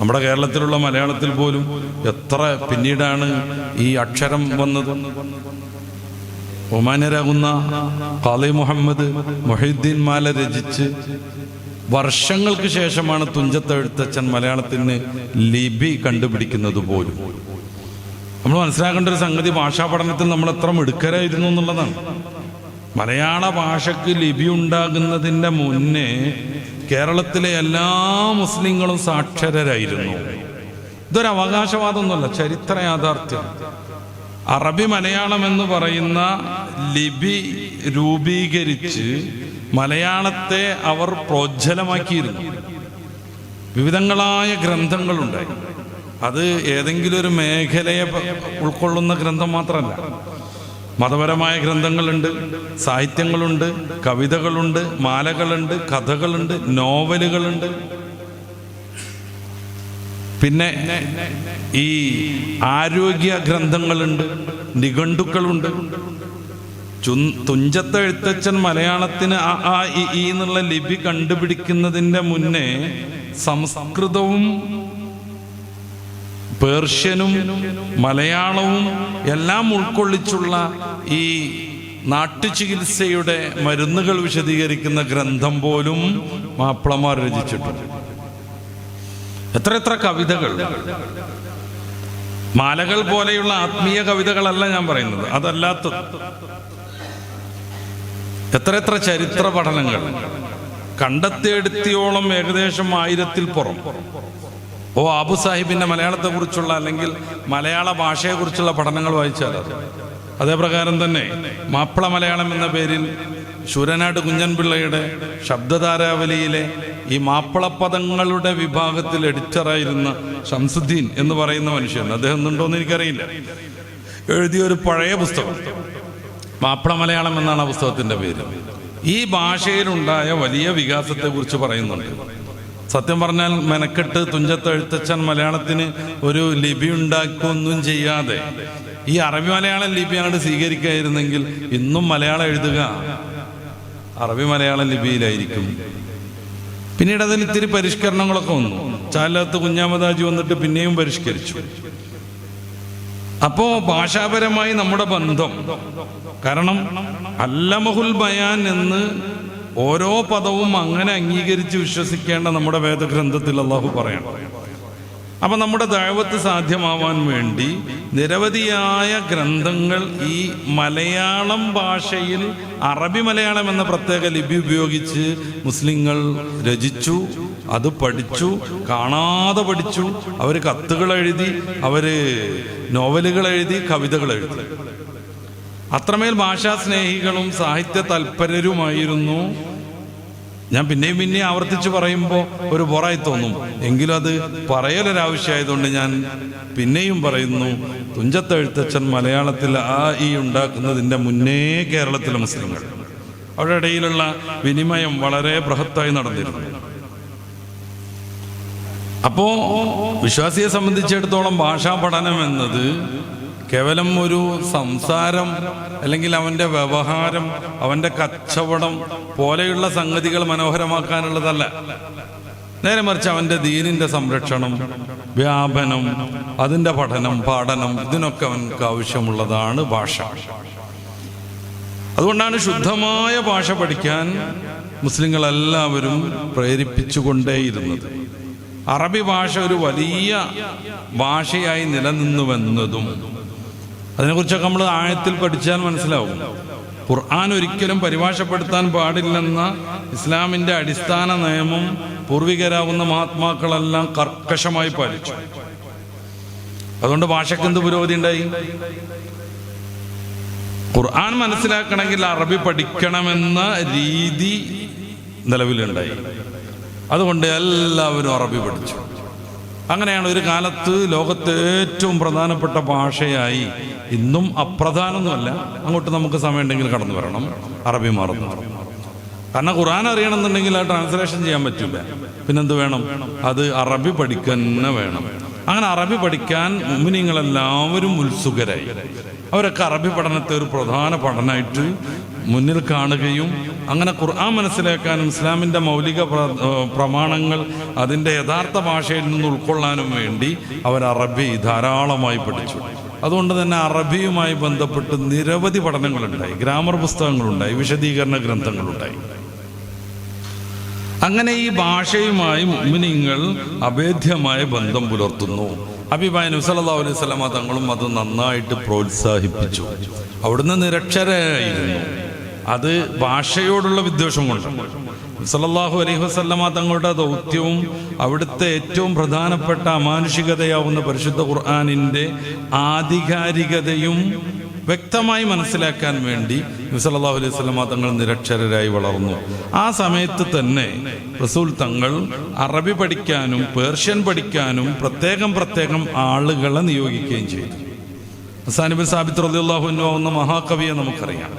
നമ്മുടെ കേരളത്തിലുള്ള മലയാളത്തിൽ പോലും എത്ര പിന്നീടാണ് ഈ അക്ഷരം വന്നത്. ബഹുമാന്യരാകുന്ന ഖാളി മുഹമ്മദ് മുഹീദ്ദീൻ മാല രചിച്ച് വർഷങ്ങൾക്ക് ശേഷമാണ് തുഞ്ചത്തെഴുത്തച്ഛൻ മലയാളത്തിന് ലിപി കണ്ടുപിടിക്കുന്നത് പോലും. നമ്മൾ മനസ്സിലാക്കേണ്ട ഒരു സംഗതി, ഭാഷാ പഠനത്തിൽ നമ്മൾ എത്ര മിടുക്കരായിരുന്നു എന്നുള്ളതാണ്. മലയാള ഭാഷയ്ക്ക് ലിപി ഉണ്ടാകുന്നതിൻ്റെ മുന്നേ കേരളത്തിലെ എല്ലാ മുസ്ലിങ്ങളും സാക്ഷരരായിരുന്നു. ഇതൊരു അവകാശവാദമൊന്നുമല്ല, ചരിത്ര യാഥാർത്ഥ്യം. അറബി മലയാളം എന്ന് പറയുന്ന ലിപി രൂപീകരിച്ച് മലയാളത്തെ അവർ പ്രോജ്വലമാക്കിയിരുന്നു. വിവിധങ്ങളായ ഗ്രന്ഥങ്ങളുണ്ടായി. അത് ഏതെങ്കിലും ഒരു മേഖലയെ ഉൾക്കൊള്ളുന്ന ഗ്രന്ഥം മാത്രമല്ല. മതപരമായ ഗ്രന്ഥങ്ങളുണ്ട്, സാഹിത്യങ്ങളുണ്ട്, കവിതകളുണ്ട്, മാലകളുണ്ട്, കഥകളുണ്ട്, നോവലുകളുണ്ട്. പിന്നെ ഈ ആരോഗ്യ ഗ്രന്ഥങ്ങളുണ്ട്, നിഘണ്ടുക്കളുണ്ട്. തുഞ്ചത്തെഴുത്തച്ഛൻ മലയാളത്തിന് ആ ഈ എന്നുള്ള ലിപി കണ്ടുപിടിക്കുന്നതിൻ്റെ മുന്നേ സംസ്കൃതവും പേർഷ്യനും മലയാളവും എല്ലാം ഉൾക്കൊള്ളിച്ചുള്ള ഈ നാട്ടുചികിത്സയുടെ മരുന്നുകൾ വിശദീകരിക്കുന്ന ഗ്രന്ഥം പോലും മാപ്പിളമാർ രചിച്ചിട്ടുണ്ട്. എത്ര കവിതകൾ! മാലകൾ പോലെയുള്ള ആത്മീയ കവിതകളല്ല ഞാൻ പറയുന്നത്, അതല്ലാത്തത്. എത്ര ചരിത്ര പഠനങ്ങൾ കണ്ടെത്തിയെടുത്തിയോളം, ഏകദേശം 1000-ൽ പുറം. ആബു സാഹിബിന്റെ മലയാളത്തെക്കുറിച്ചുള്ള അല്ലെങ്കിൽ മലയാള ഭാഷയെക്കുറിച്ചുള്ള പഠനങ്ങൾ വായിച്ചാൽ അതേപ്രകാരം തന്നെ മാപ്പിള മലയാളം എന്ന പേരിൽ ശൂരനാട് കുഞ്ഞൻപിള്ളയുടെ ശബ്ദധാരാവലിയിലെ ഈ മാപ്പിളപ്പദങ്ങളുടെ വിഭാഗത്തിൽ എഡിറ്ററായിരുന്ന ഷംസുദ്ദീൻ എന്ന് പറയുന്ന മനുഷ്യൻ, അദ്ദേഹം ഉണ്ടോയെന്ന് എനിക്കറിയില്ല, എഴുതിയൊരു പഴയ പുസ്തകം മാപ്പിള മലയാളം എന്നാണ് ആ പുസ്തകത്തിന്റെ പേര്. ഈ ഭാഷയിലുണ്ടായ വലിയ വികാസത്തെക്കുറിച്ച് പറയുന്നുണ്ട്. സത്യം പറഞ്ഞാൽ മെനക്കെട്ട് തുഞ്ചത്തെഴുത്തച്ഛൻ മലയാളത്തിന് ഒരു ലിപി ഉണ്ടാക്കുകയൊന്നും ചെയ്യാതെ ഈ അറബി മലയാളം ലിപി അങ്ങോട്ട് സ്വീകരിക്കായിരുന്നെങ്കിൽ ഇന്നും മലയാളം എഴുതുക അറബി മലയാളം ലിപിയിലായിരിക്കും. പിന്നീട് അതിന് ഇത്തിരി പരിഷ്കരണങ്ങളൊക്കെ വന്നു. ചാലത്ത് കുഞ്ഞാമദാജി വന്നിട്ട് പിന്നെയും പരിഷ്കരിച്ചു. അപ്പോ ഭാഷാപരമായി നമ്മുടെ ബന്ധം, കാരണം അല്ലമഹുൽ ബയാൻ എന്ന് ഓരോ പദവും അങ്ങനെ അംഗീകരിച്ച് വിശ്വസിക്കേണ്ട നമ്മുടെ വേദഗ്രന്ഥത്തിൽ അള്ളാഹു പറയണം. അപ്പൊ നമ്മുടെ ദഅവത്ത് സാധ്യമാവാൻ വേണ്ടി നിരവധിയായ ഗ്രന്ഥങ്ങൾ ഈ മലയാളം ഭാഷയിൽ അറബി മലയാളം എന്ന പ്രത്യേക ലിപി ഉപയോഗിച്ച് മുസ്ലിങ്ങൾ രചിച്ചു. അത് പഠിച്ചു, കാണാതെ പഠിച്ചു. അവർ കത്തുകൾ എഴുതി, അവര് നോവലുകൾ എഴുതി, കവിതകൾ എഴുതി. അത്രമേൽ ഭാഷാസ്നേഹികളും സാഹിത്യ തൽപരരുമായിരുന്നു. ഞാൻ പിന്നെയും ആവർത്തിച്ച് പറയുമ്പോൾ ഒരു ബോറായി തോന്നും, എങ്കിലും അത് പറയലൊരാവശ്യമായതുകൊണ്ട് ഞാൻ പിന്നെയും പറയുന്നു. തുഞ്ചത്തെഴുത്തച്ഛൻ മലയാളത്തിൽ ഈ ഉണ്ടാക്കുന്നതിൻ്റെ മുന്നേ കേരളത്തിലെ മുസ്ലിങ്ങൾ, അവരുടെ ഇടയിലുള്ള വിനിമയം വളരെ ബൃഹത്തായി നടന്നിരുന്നു. അപ്പോ വിശ്വാസിയെ സംബന്ധിച്ചിടത്തോളം ഭാഷാ പഠനം എന്നത് കേവലം ഒരു സംസാരം അല്ലെങ്കിൽ അവൻ്റെ വ്യവഹാരം, അവൻ്റെ കച്ചവടം പോലെയുള്ള സംഗതികൾ മനോഹരമാക്കാനുള്ളതല്ല. നേരെ മറിച്ച് അവൻ്റെ ദീനിൻ്റെ സംരക്ഷണം, വ്യാപനം, അതിൻ്റെ പഠനം, പാഠനം, ഇതിനൊക്കെ അവൻക്ക് ആവശ്യമുള്ളതാണ് ഭാഷ. അതുകൊണ്ടാണ് ശുദ്ധമായ ഭാഷ പഠിക്കാൻ മുസ്ലിങ്ങളെല്ലാവരും പ്രേരിപ്പിച്ചുകൊണ്ടേയിരുന്നത്. അറബി ഭാഷ ഒരു വലിയ ഭാഷയായി നിലനിന്നുവെന്നതും അതിനെക്കുറിച്ചൊക്കെ നമ്മൾ ആഴത്തിൽ പഠിച്ചാൽ മനസ്സിലാവും. ഖുർആൻ ഒരിക്കലും പരിഭാഷപ്പെടുത്താൻ പാടില്ലെന്ന ഇസ്ലാമിൻ്റെ അടിസ്ഥാന നിയമം പൂർവികരാകുന്ന മഹാത്മാക്കളെല്ലാം കർക്കശമായി പാലിച്ചു. അതുകൊണ്ട് ഭാഷയ്ക്ക് എന്ത് പുരോഗതി ഉണ്ടായി? ഖുർആൻ മനസ്സിലാക്കണമെങ്കിൽ അറബി പഠിക്കണമെന്ന രീതി നിലവിലുണ്ടായി. അതുകൊണ്ട് എല്ലാവരും അറബി പഠിച്ചു. അങ്ങനെയാണ് ഒരു കാലത്ത് ലോകത്തെ ഏറ്റവും പ്രധാനപ്പെട്ട ഭാഷയായി, ഇന്നും അപ്രധാനമൊന്നുമല്ല, അങ്ങോട്ട് നമുക്ക് സമയമുണ്ടെങ്കിൽ കടന്നു വരണം, അറബി മാറുന്നു. കാരണം ഖുർആൻ അറിയണമെന്നുണ്ടെങ്കിൽ ആ ട്രാൻസ്ലേഷൻ ചെയ്യാൻ പറ്റില്ല. പിന്നെന്ത് വേണം? അത് അറബി പഠിക്കുക തന്നെ വേണം. അങ്ങനെ അറബി പഠിക്കാൻ മുഅ്മിനീങ്ങളെല്ലാവരും ഉത്സുകരായി. അവരൊക്കെ അറബി പഠനത്തെ ഒരു പ്രധാന പഠനമായിട്ട് മുന്നിൽ കാണുകയും അങ്ങനെ ഖുർആൻ മനസ്സിലാക്കാനും ഇസ്ലാമിൻ്റെ മൗലിക പ്രമാണങ്ങൾ അതിൻ്റെ യഥാർത്ഥ ഭാഷയിൽ നിന്ന് ഉൾക്കൊള്ളാനും വേണ്ടി അവർ അറബി ധാരാളമായി പഠിച്ചു. അതുകൊണ്ട് തന്നെ അറബിയുമായി ബന്ധപ്പെട്ട് നിരവധി പഠനങ്ങളുണ്ടായി, ഗ്രാമർ പുസ്തകങ്ങളുണ്ടായി, വിശദീകരണ ഗ്രന്ഥങ്ങളുണ്ടായി. അങ്ങനെ ഈ ഭാഷയുമായി മുഅ്മിനീങ്ങൾ അഭേദ്യമായ ബന്ധം പുലർത്തുന്നു. ഹബീബായ നബി സല്ലല്ലാഹു അലൈഹി വസല്ലമ തങ്ങളും അത് നന്നായിട്ട് പ്രോത്സാഹിപ്പിച്ചു. അവിടുന്ന് നിരക്ഷരായിരുന്നു. അത് ഭാഷയോടുള്ള വിദ്വേഷം കൊണ്ട്. സല്ലല്ലാഹു അലൈഹി വസല്ലമ തങ്ങളുടെ ദൗത്യവും അവിടുത്തെ ഏറ്റവും പ്രധാനപ്പെട്ട അമാനുഷികതയാവുന്ന പരിശുദ്ധ ഖുർആനിൻ്റെ ആധികാരികതയും വ്യക്തമായി മനസ്സിലാക്കാൻ വേണ്ടി നബി സല്ലല്ലാഹു അലൈഹി വസല്ലമ തങ്ങൾ നിരക്ഷരരായി വളർന്നു. ആ സമയത്ത് തന്നെ റസൂൽ തങ്ങൾ അറബി പഠിക്കാനും പേർഷ്യൻ പഠിക്കാനും പ്രത്യേകം ആളുകളെ നിയോഗിക്കുകയും ചെയ്തു. ഹസ്സാൻ ഇബ്നു സാബിത്ത് റളിയല്ലാഹു അൻഹു എന്ന മഹാകവിയെ നമുക്കറിയാം.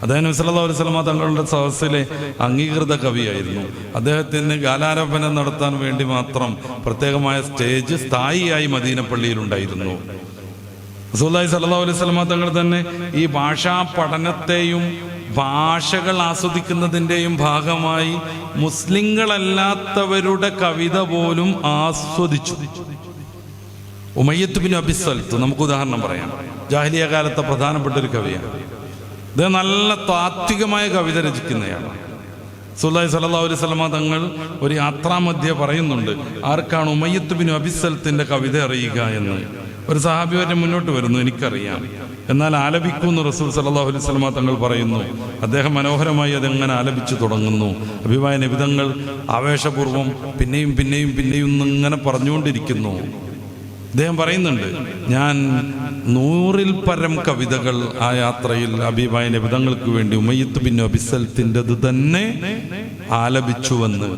അദ്ദേഹം നബി സല്ലല്ലാഹു അലൈഹി വസല്ലമ തങ്ങളുടെ സദസ്സിലെ അംഗീകൃത കവിയായിരുന്നു. അദ്ദേഹത്തിന് ഗാനാലാപനം നടത്താൻ വേണ്ടി മാത്രം പ്രത്യേകമായ സ്റ്റേജ് സ്ഥായിയായി മദീന പള്ളിയിലുണ്ടായിരുന്നു. റസൂലുള്ളാഹി സ്വല്ലല്ലാഹു അലൈഹി വസല്ലമ തങ്ങൾ തന്നെ ഈ ഭാഷാ പഠനത്തെയും ഭാഷകൾ ആസ്വദിക്കുന്നതിൻ്റെയും ഭാഗമായി മുസ്ലിങ്ങളല്ലാത്തവരുടെ കവിത പോലും ആസ്വദിച്ചു. ഉമയ്യത്ത് ബിൻ അബി സൽത്ത് നമുക്ക് ഉദാഹരണം പറയാം. ജാഹിലിയ കാലത്തെ പ്രധാനപ്പെട്ട ഒരു കവിയാണ്. ഇത് നല്ല താത്വികമായ കവിത രചിക്കുന്നയാളാണ്. റസൂലുള്ളാഹി സ്വല്ലല്ലാഹു അലൈഹി വസല്ലമ തങ്ങൾ ഒരു യാത്രാമധ്യേ പറയുന്നുണ്ട്, ആർക്കാണ് ഉമയ്യത്ത് ബിൻ അബി സൽത്തിന്റെ കവിത അറിയുക എന്ന്. ഒരു സഹാബി വരെ മുന്നോട്ട് വരുന്നു, എനിക്കറിയാം, എന്നാൽ ആലപിക്കൂന്ന് റസൂൽ സല്ലല്ലാഹു അലൈഹി വസല്ലമ തങ്ങൾ പറയുന്നു. അദ്ദേഹം മനോഹരമായി അതെങ്ങനെ ആലപിച്ചു തുടങ്ങുന്നു. ഹബീബായ നബി തങ്ങൾ ആവേശപൂർവ്വം പിന്നെയും ഇങ്ങനെ പറഞ്ഞുകൊണ്ടിരിക്കുന്നു. അദ്ദേഹം പറയുന്നുണ്ട്, ഞാൻ 100-ൽ പരം കവിതകൾ ആ യാത്രയിൽ ഹബീബായ നബി തങ്ങൾക്ക് വേണ്ടി ഉമയ്യത്ത് ബിൻ അബി സൽത്തിൻ്റെത് തന്നെ ആലപിച്ചുവെന്ന്